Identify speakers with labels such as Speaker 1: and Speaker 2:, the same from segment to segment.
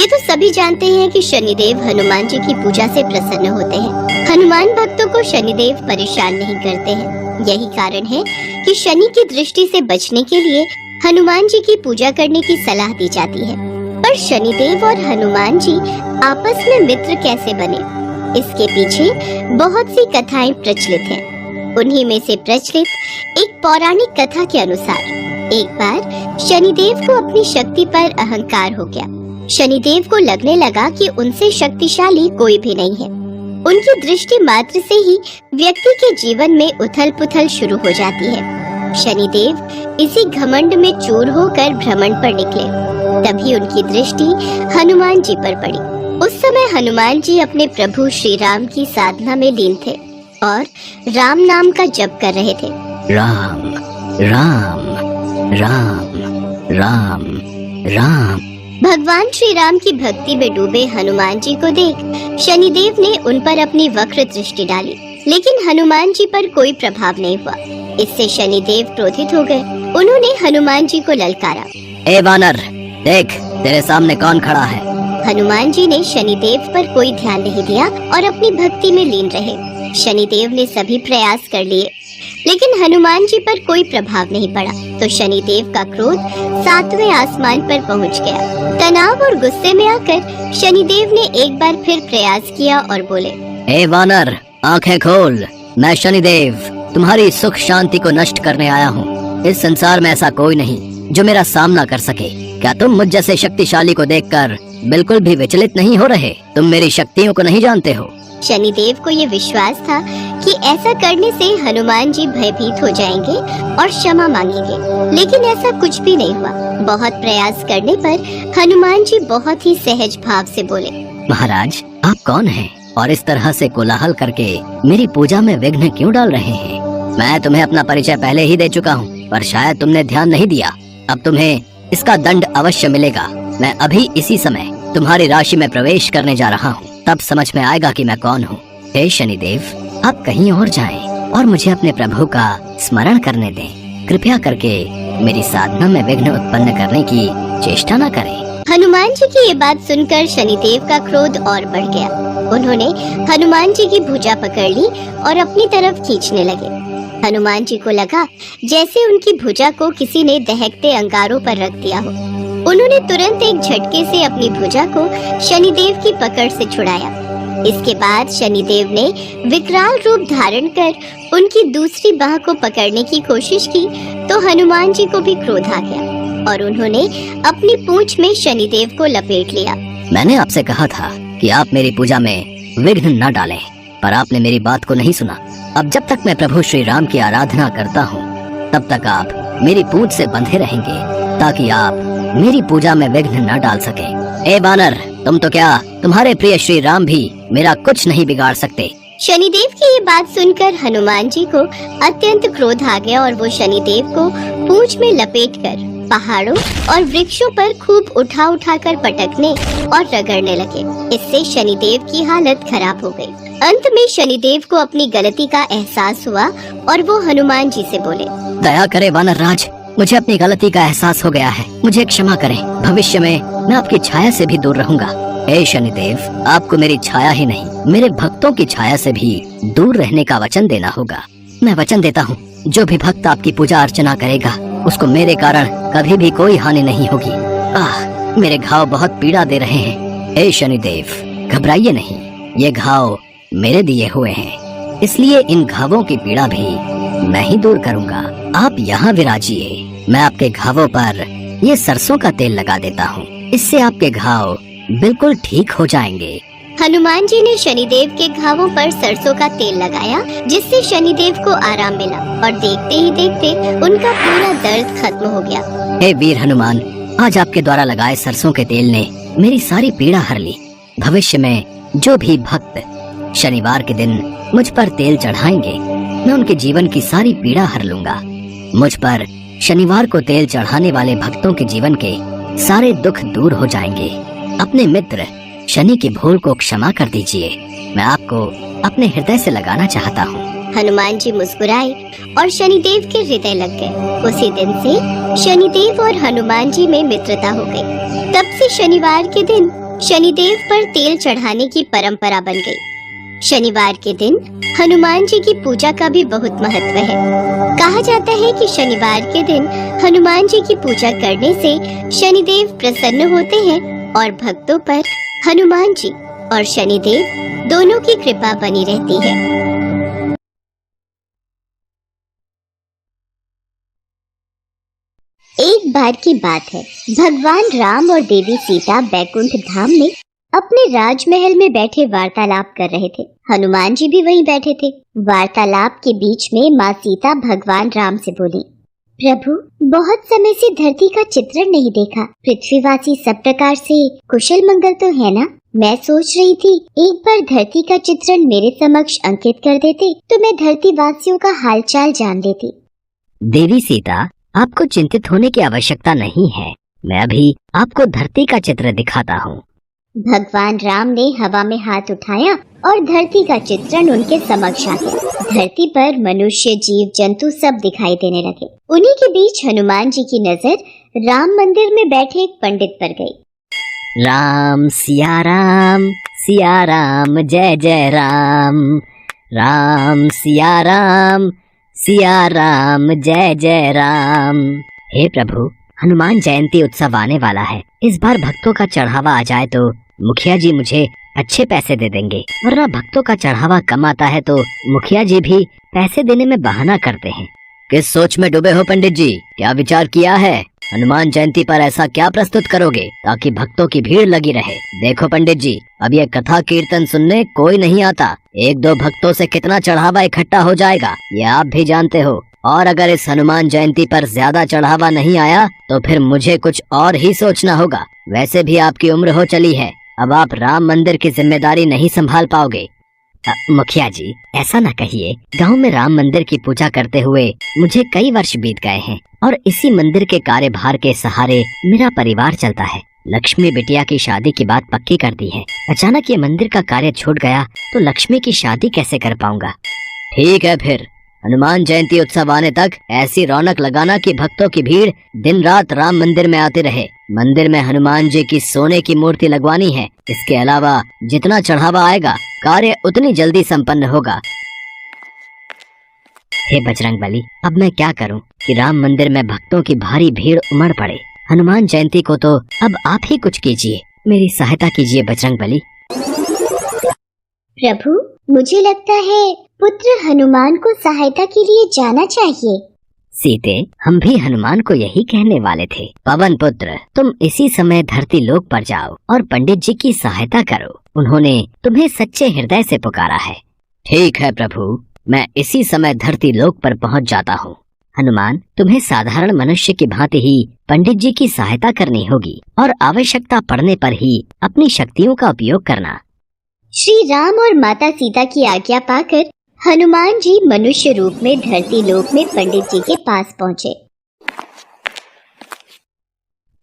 Speaker 1: ये तो सभी जानते हैं कि शनिदेव हनुमान जी की पूजा से प्रसन्न होते हैं। हनुमान भक्तों को शनिदेव परेशान नहीं करते हैं। यही कारण है कि शनि की दृष्टि से बचने के लिए हनुमान जी की पूजा करने की सलाह दी जाती है। पर शनिदेव और हनुमान जी आपस में मित्र कैसे बने, इसके पीछे बहुत सी कथाएं प्रचलित हैं। उन्हीं में से प्रचलित एक पौराणिक कथा के अनुसार एक बार शनिदेव को अपनी शक्ति पर अहंकार हो गया। शनिदेव को लगने लगा कि उनसे शक्तिशाली कोई भी नहीं है। उनकी दृष्टि मात्र से ही व्यक्ति के जीवन में उथल-पुथल शुरू हो जाती है। शनिदेव इसी घमंड में चूर होकर भ्रमण पर निकले। तभी उनकी दृष्टि हनुमान जी पर पड़ी। उस समय हनुमान जी अपने प्रभु श्री राम की साधना में लीन थे और राम नाम का जप कर रहे थे।
Speaker 2: राम राम राम राम राम।
Speaker 1: भगवान श्री राम की भक्ति में डूबे हनुमान जी को देख शनिदेव ने उन पर अपनी वक्र दृष्टि डाली, लेकिन हनुमान जी पर कोई प्रभाव नहीं हुआ। इससे शनिदेव क्रोधित हो गए। उन्होंने हनुमान जी को ललकारा,
Speaker 2: ए वानर, देख तेरे सामने कौन खड़ा है।
Speaker 1: हनुमान जी ने शनिदेव पर कोई ध्यान नहीं दिया और अपनी भक्ति में लीन रहे। शनिदेव ने सभी प्रयास कर लिए, लेकिन हनुमान जी पर कोई प्रभाव नहीं पड़ा। तो शनिदेव का क्रोध 7वें आसमान पर पहुंच गया। तनाव और गुस्से में आकर शनिदेव ने एक बार फिर प्रयास किया और बोले,
Speaker 2: ए वानर, आंखें खोल। मैं शनिदेव तुम्हारी सुख शांति को नष्ट करने आया हूँ। इस संसार में ऐसा कोई नहीं जो मेरा सामना कर सके। क्या तुम मुझ जैसे शक्तिशाली को देखकर बिल्कुल भी विचलित नहीं हो रहे? तुम मेरी शक्तियों को नहीं जानते हो।
Speaker 1: शनिदेव को ये विश्वास था कि ऐसा करने से हनुमान जी भयभीत हो जाएंगे और क्षमा मांगेंगे, लेकिन ऐसा कुछ भी नहीं हुआ। बहुत प्रयास करने पर हनुमान जी बहुत ही सहज भाव से बोले,
Speaker 2: महाराज, आप कौन हैं और इस तरह से कोलाहल करके मेरी पूजा में विघ्न क्यों डाल रहे हैं? मैं तुम्हें अपना परिचय पहले ही दे चुका हूँ, पर शायद तुमने ध्यान नहीं दिया। अब तुम्हें इसका दंड अवश्य मिलेगा। मैं अभी इसी समय तुम्हारी राशि में प्रवेश करने जा रहा हूँ, तब समझ में आएगा कि मैं कौन हूँ। हे शनिदेव, आप कहीं और जाएं और मुझे अपने प्रभु का स्मरण करने दें। कृपया करके मेरी साधना में विघ्न उत्पन्न करने की चेष्टा न करें।
Speaker 1: हनुमान जी की ये बात सुनकर शनिदेव का क्रोध और बढ़ गया। उन्होंने हनुमान जी की भुजा पकड़ ली और अपनी तरफ खींचने लगे। हनुमान जी को लगा जैसे उनकी भुजा को किसी ने दहकते अंगारों पर रख दिया हो। उन्होंने तुरंत एक झटके से अपनी भुजा को शनिदेव की पकड़ से छुड़ाया। इसके बाद शनिदेव ने विकराल रूप धारण कर उनकी दूसरी बाह को पकड़ने की कोशिश की तो हनुमान जी को भी क्रोध आ गया और उन्होंने अपनी पूंछ में शनिदेव को लपेट लिया।
Speaker 2: मैंने आपसे कहा था कि आप मेरी पूजा में विघ्न न डालें, पर आपने मेरी बात को नहीं सुना। अब जब तक मैं प्रभु श्री राम की आराधना करता हूँ, तब तक आप मेरी पूंछ से बंधे रहेंगे, ताकि आप मेरी पूजा में विघ्न न डाल सके। ए वानर, तुम तो क्या, तुम्हारे प्रिय श्री राम भी मेरा कुछ नहीं बिगाड़ सकते।
Speaker 1: शनिदेव की ये बात सुनकर हनुमान जी को अत्यंत क्रोध आ गया और वो शनिदेव को पूंछ में लपेटकर पहाड़ों और वृक्षों पर खूब उठा कर पटकने और रगड़ने लगे। इससे शनिदेव की हालत खराब हो गई। अंत में शनिदेव को अपनी गलती का एहसास हुआ और वो हनुमान जी से बोले,
Speaker 2: दया करे वानर राज, मुझे अपनी गलती का एहसास हो गया है। मुझे क्षमा करें। भविष्य में मैं आपकी छाया से भी दूर रहूंगा। हे शनिदेव, आपको मेरी छाया ही नहीं, मेरे भक्तों की छाया से भी दूर रहने का वचन देना होगा। मैं वचन देता हूँ, जो भी भक्त आपकी पूजा अर्चना करेगा, उसको मेरे कारण कभी भी कोई हानि नहीं होगी। मेरे घाव बहुत पीड़ा दे रहे हैं। हे शनिदेव, घबराइए नहीं, ये घाव मेरे दिए हुए हैं, इसलिए इन घावों की पीड़ा भी मैं ही दूर करूंगा। आप यहाँ विराजिए, मैं आपके घावों पर ये सरसों का तेल लगा देता हूँ। इससे आपके घाव बिल्कुल ठीक हो जाएंगे।
Speaker 1: हनुमान जी ने शनिदेव के घावों पर सरसों का तेल लगाया, जिससे शनिदेव को आराम मिला और देखते ही देखते उनका पूरा दर्द खत्म हो गया।
Speaker 2: हे वीर हनुमान, आज आपके द्वारा लगाए सरसों के तेल ने मेरी सारी पीड़ा हर ली। भविष्य में जो भी भक्त शनिवार के दिन मुझ पर तेल चढ़ाएंगे, मैं उनके जीवन की सारी पीड़ा हर लूंगा। मुझ पर शनिवार को तेल चढ़ाने वाले भक्तों के जीवन के सारे दुख दूर हो जाएंगे। अपने मित्र शनि की भूल को क्षमा कर दीजिए, मैं आपको अपने हृदय से लगाना चाहता हूँ।
Speaker 1: हनुमान जी मुस्कुराए और शनिदेव के हृदय लग गए। उसी दिन से शनिदेव और हनुमान जी में मित्रता हो गई। तब से शनिवार के दिन शनिदेव पर तेल चढ़ाने की परंपरा बन गई। शनिवार के दिन हनुमान जी की पूजा का भी बहुत महत्व है। कहा जाता है कि शनिवार के दिन हनुमान जी की पूजा करने से शनिदेव प्रसन्न होते हैं और भक्तों पर हनुमान जी और शनिदेव दोनों की कृपा बनी रहती है। एक बार की बात है, भगवान राम और देवी सीता बैकुंठ धाम में अपने राजमहल में बैठे वार्तालाप कर रहे थे। हनुमान जी भी वहीं बैठे थे। वार्तालाप के बीच में माँ सीता भगवान राम से बोली, प्रभु, बहुत समय से धरती का चित्रण नहीं देखा। पृथ्वीवासी सब प्रकार से कुशल मंगल तो है ना? मैं सोच रही थी एक बार धरती का चित्रण मेरे समक्ष अंकित कर देते तो मैं धरती वासियों का हालचाल जान लेती।
Speaker 2: देवी सीता, आपको चिंतित होने की आवश्यकता नहीं है। मैं अभी आपको धरती का चित्र दिखाता हूँ।
Speaker 1: भगवान राम ने हवा में हाथ उठाया और धरती का चित्रण उनके समक्ष आ गया। धरती पर मनुष्य, जीव जंतु सब दिखाई देने लगे। उन्हीं के बीच हनुमान जी की नजर राम मंदिर में बैठे एक पंडित पर गई।
Speaker 2: राम सिया राम जय जय राम। राम सिया राम जय जय राम। हे प्रभु, हनुमान जयंती उत्सव आने वाला है। इस बार भक्तों का चढ़ावा आ जाए तो मुखिया जी मुझे अच्छे पैसे दे देंगे, वरना भक्तों का चढ़ावा कम आता है तो मुखिया जी भी पैसे देने में बहाना करते हैं। किस सोच में डूबे हो पंडित जी? क्या विचार किया है? हनुमान जयंती पर ऐसा क्या प्रस्तुत करोगे ताकि भक्तों की भीड़ लगी रहे? देखो पंडित जी, अब ये कथा कीर्तन सुनने कोई नहीं आता। एक दो भक्तों से कितना चढ़ावा इकट्ठा हो जाएगा ये आप भी जानते हो। और अगर इस हनुमान जयंती पर ज्यादा चढ़ावा नहीं आया तो फिर मुझे कुछ और ही सोचना होगा। वैसे भी आपकी उम्र हो चली है, अब आप राम मंदिर की जिम्मेदारी नहीं संभाल पाओगे। मुखिया जी, ऐसा न कहिए। गांव में राम मंदिर की पूजा करते हुए मुझे कई वर्ष बीत गए हैं और इसी मंदिर के कार्यभार के सहारे मेरा परिवार चलता है। लक्ष्मी बिटिया की शादी की बात पक्की कर दी है। अचानक ये मंदिर का कार्य छूट गया तो लक्ष्मी की शादी कैसे कर पाऊंगा? ठीक है, फिर हनुमान जयंती उत्सव आने तक ऐसी रौनक लगाना कि भक्तों की भीड़ दिन रात राम मंदिर में आती रहे। मंदिर में हनुमान जी की सोने की मूर्ति लगवानी है। इसके अलावा जितना चढ़ावा आएगा कार्य उतनी जल्दी संपन्न होगा। हे बजरंगबली, अब मैं क्या करूं कि राम मंदिर में भक्तों की भारी भीड़ उमड़ पड़े। हनुमान जयंती को तो अब आप ही कुछ कीजिए, मेरी सहायता कीजिए बजरंगबली।
Speaker 1: प्रभु, मुझे लगता है पुत्र हनुमान को सहायता के लिए जाना चाहिए।
Speaker 2: सीते, हम भी हनुमान को यही कहने वाले थे। पवन पुत्र, तुम इसी समय धरती लोक पर जाओ और पंडित जी की सहायता करो। उन्होंने तुम्हें सच्चे हृदय से पुकारा है। ठीक है प्रभु, मैं इसी समय धरती लोक पर पहुंच जाता हूँ। हनुमान, तुम्हें साधारण मनुष्य की भांति ही पंडित जी की सहायता करनी होगी और आवश्यकता पड़ने पर ही अपनी शक्तियों का उपयोग करना।
Speaker 1: श्री राम और माता सीता की आज्ञा पाकर हनुमान जी मनुष्य रूप में धरती लोक में पंडित जी के पास पहुँचे।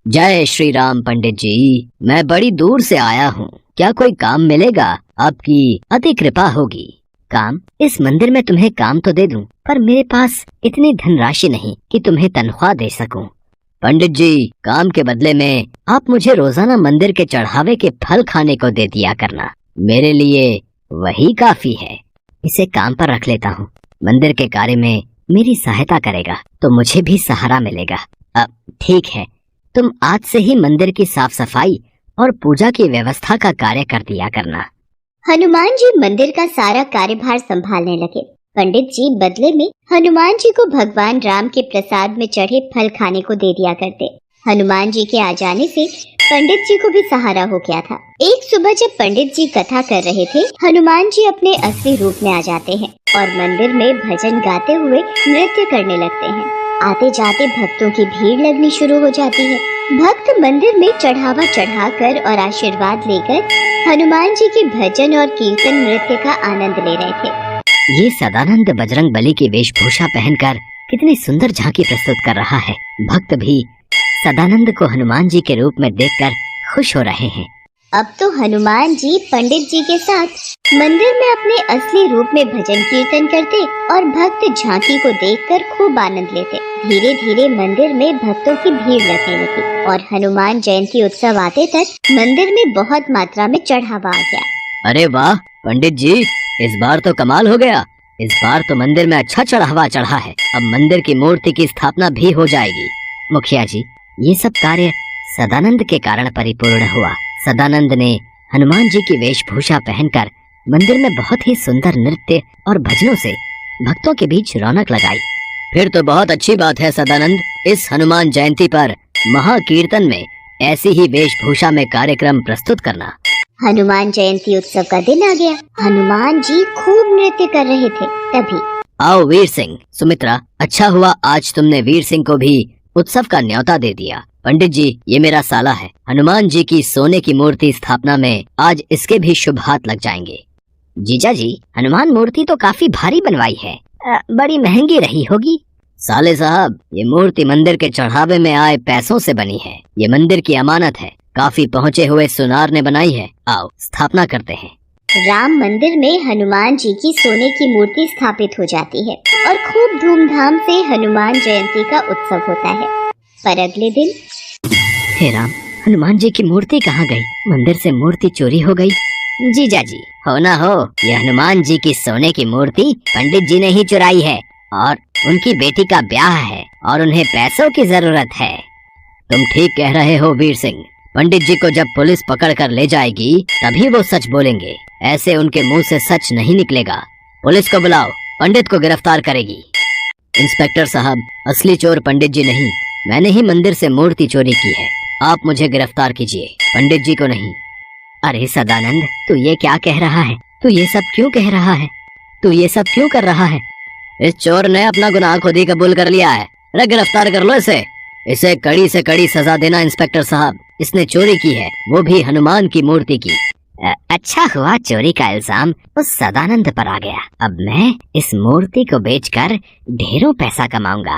Speaker 2: जय श्री राम पंडित जी, मैं बड़ी दूर से आया हूँ। क्या कोई काम मिलेगा? आपकी अति कृपा होगी। काम? इस मंदिर में तुम्हें काम तो दे दूं, पर मेरे पास इतनी धनराशि नहीं कि तुम्हें तनख्वाह दे सकूं। पंडित जी, काम के बदले में आप मुझे रोजाना मंदिर के चढ़ावे के फल खाने को दे दिया करना। मेरे लिए वही काफी है। इसे काम पर रख लेता हूँ। मंदिर के कार्य में मेरी सहायता करेगा तो मुझे भी सहारा मिलेगा। अब ठीक है, तुम आज से ही मंदिर की साफ सफाई और पूजा की व्यवस्था का कार्य कर दिया करना।
Speaker 1: हनुमान जी मंदिर का सारा कार्यभार संभालने लगे। पंडित जी बदले में हनुमान जी को भगवान राम के प्रसाद में चढ़े फल खाने को दे दिया करते। हनुमान जी के आ जाने से पंडित जी को भी सहारा हो गया था। एक सुबह जब पंडित जी कथा कर रहे थे, हनुमान जी अपने असली रूप में आ जाते हैं और मंदिर में भजन गाते हुए नृत्य करने लगते हैं। आते जाते भक्तों की भीड़ लगनी शुरू हो जाती है। भक्त मंदिर में चढ़ावा चढ़ाकर और आशीर्वाद लेकर हनुमान जी के भजन और कीर्तन नृत्य का आनंद ले रहे थे।
Speaker 2: ये सदानंद बजरंगबली की वेशभूषा पहनकर कितनी सुंदर झांकी प्रस्तुत कर रहा है। भक्त भी सदानंद को हनुमान जी के रूप में देखकर खुश हो रहे हैं।
Speaker 1: अब तो हनुमान जी पंडित जी के साथ मंदिर में अपने असली रूप में भजन कीर्तन करते और भक्त झांकी को देखकर खूब आनंद लेते। धीरे धीरे मंदिर में भक्तों की भीड़ लगने लगी और हनुमान जयंती उत्सव आते तक मंदिर में बहुत मात्रा में चढ़ावा आ गया।
Speaker 2: अरे वाह पंडित जी, इस बार तो कमाल हो गया। इस बार तो मंदिर में अच्छा चढ़ावा चढ़ा है। अब मंदिर की मूर्ति की स्थापना भी हो जाएगी। मुखिया जी, ये सब कार्य सदानंद के कारण परिपूर्ण हुआ। सदानंद ने हनुमान जी की वेशभूषा पहनकर मंदिर में बहुत ही सुंदर नृत्य और भजनों से भक्तों के बीच रौनक लगाई। फिर तो बहुत अच्छी बात है सदानंद, इस हनुमान जयंती पर महाकीर्तन में ऐसी ही वेशभूषा में कार्यक्रम प्रस्तुत करना।
Speaker 1: हनुमान जयंती उत्सव का दिन आ गया। हनुमान जी खूब नृत्य कर रहे थे। तभी
Speaker 2: आओ वीर सिंह, सुमित्रा, अच्छा हुआ आज तुमने वीर सिंह को भी उत्सव का न्योता दे दिया। पंडित जी, ये मेरा साला है। हनुमान जी की सोने की मूर्ति स्थापना में आज इसके भी शुभ हाथ लग जाएंगे। जीजा जी, हनुमान मूर्ति तो काफी भारी बनवाई है, बड़ी महंगी रही होगी। साले साहब, ये मूर्ति मंदिर के चढ़ावे में आए पैसों से बनी है। ये मंदिर की अमानत है, काफी पहुँचे हुए सुनार ने बनाई है। आओ स्थापना करते हैं।
Speaker 1: राम मंदिर में हनुमान जी की सोने की मूर्ति स्थापित हो जाती है और खूब धूमधाम से हनुमान जयंती का उत्सव होता है। पर अगले दिन,
Speaker 2: हे राम, हनुमान जी की मूर्ति कहाँ गई? मंदिर से मूर्ति चोरी हो गई। जीजा जी, हो ना हो, ये हनुमान जी की सोने की मूर्ति पंडित जी ने ही चुराई है और उनकी बेटी का ब्याह है और उन्हें पैसों की जरूरत है। तुम ठीक कह रहे हो वीर सिंह। पंडित जी को जब पुलिस पकड़ कर ले जाएगी तभी वो सच बोलेंगे। ऐसे उनके मुंह से सच नहीं निकलेगा। पुलिस को बुलाओ, पंडित को गिरफ्तार करेगी। इंस्पेक्टर साहब, असली चोर पंडित जी नहीं, मैंने ही मंदिर से मूर्ति चोरी की है। आप मुझे गिरफ्तार कीजिए, पंडित जी को नहीं। अरे सदानंद, तू ये क्या कह रहा है? तू ये सब क्यों कह रहा है? तू ये सब क्यों कर रहा है? इस चोर ने अपना गुनाह खुद ही कबूल कर लिया है। अरे गिरफ्तार कर लो इसे। इसे कड़ी से कड़ी सजा देना इंस्पेक्टर साहब। इसने चोरी की है, वो भी हनुमान की मूर्ति की। अच्छा हुआ चोरी का इल्जाम उस सदानंद पर आ गया। अब मैं इस मूर्ति को बेचकर ढेरों पैसा कमाऊंगा।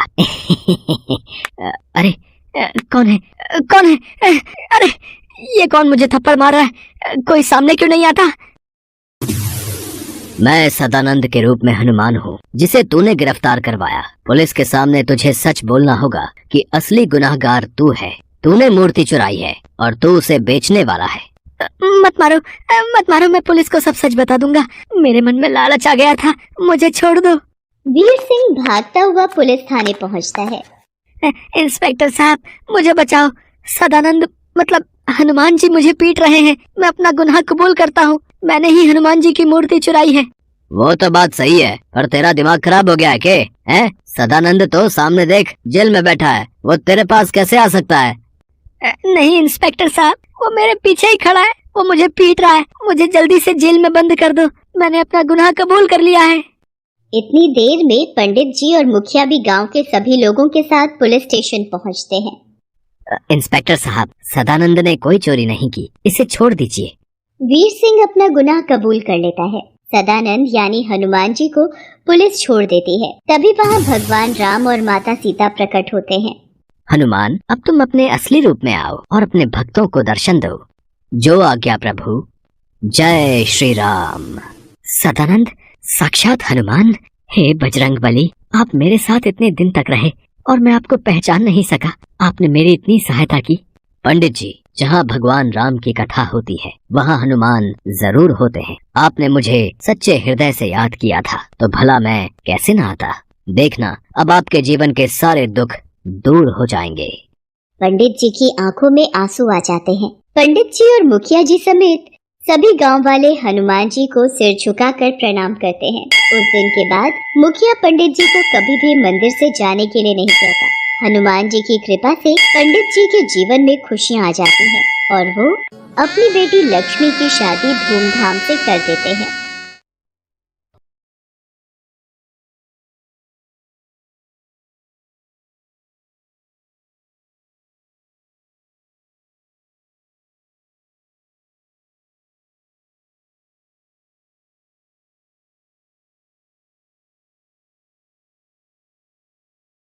Speaker 2: अरे कौन है? कौन है? अरे ये कौन मुझे थप्पड़ मार रहा है? कोई सामने क्यों नहीं आता? मैं सदानंद के रूप में हनुमान हूँ जिसे तूने गिरफ्तार करवाया। पुलिस के सामने तुझे सच बोलना होगा कि असली गुनाहगार तू है। तूने मूर्ति चुराई है और तू उसे बेचने वाला है। मत मारो, मत मारो, मैं पुलिस को सब सच बता दूंगा। मेरे मन में लालच आ गया था, मुझे छोड़ दो।
Speaker 1: वीर सिंह भागता हुआ पुलिस थाने पहुंचता है।
Speaker 2: इंस्पेक्टर साहब, मुझे बचाओ। सदानंद मतलब हनुमान जी मुझे पीट रहे हैं। मैं अपना गुनाह कबूल करता हूँ, मैंने ही हनुमान जी की मूर्ति चुराई है। वो तो बात सही है, पर तेरा दिमाग खराब हो गया है के? हैं? सदानंद तो सामने देख, जेल में बैठा है। वो तेरे पास कैसे आ सकता है? नहीं इंस्पेक्टर साहब, वो मेरे पीछे ही खड़ा है। वो मुझे पीट रहा है। मुझे जल्दी से जेल में बंद कर दो। मैंने अपना गुनाह कबूल कर लिया है।
Speaker 1: इतनी देर में पंडित जी और मुखिया भी गांव के सभी लोगों के साथ पुलिस स्टेशन पहुंचते हैं।
Speaker 2: इंस्पेक्टर साहब, सदानंद ने कोई चोरी नहीं की, इसे छोड़ दीजिए।
Speaker 1: वीर सिंह अपना गुनाह कबूल कर लेता है। सदानंद यानी हनुमान जी को पुलिस छोड़ देती है। तभी वहाँ भगवान राम और माता सीता प्रकट होते हैं।
Speaker 2: हनुमान, अब तुम अपने असली रूप में आओ और अपने भक्तों को दर्शन दो। जो आज्ञा प्रभु। जय श्री राम। सदानंद, साक्षात हनुमान। हे बजरंगबली, आप मेरे साथ इतने दिन तक रहे और मैं आपको पहचान नहीं सका। आपने मेरी इतनी सहायता की। पंडित जी, जहाँ भगवान राम की कथा होती है वहाँ हनुमान जरूर होते हैं। आपने मुझे सच्चे हृदय से याद किया था तो भला मैं कैसे न आता। देखना, अब आपके जीवन के सारे दुख दूर हो जाएंगे।
Speaker 1: पंडित जी की आंखों में आंसू आ जाते हैं। पंडित जी और मुखिया जी समेत सभी गांव वाले हनुमान जी को सिर झुकाकर प्रणाम करते हैं। उस दिन के बाद मुखिया पंडित जी को कभी भी मंदिर से जाने के लिए नहीं कहता। हनुमान जी की कृपा से पंडित जी के जीवन में खुशियां आ जाती हैं और वो अपनी बेटी लक्ष्मी की शादी धूमधाम से कर देते हैं।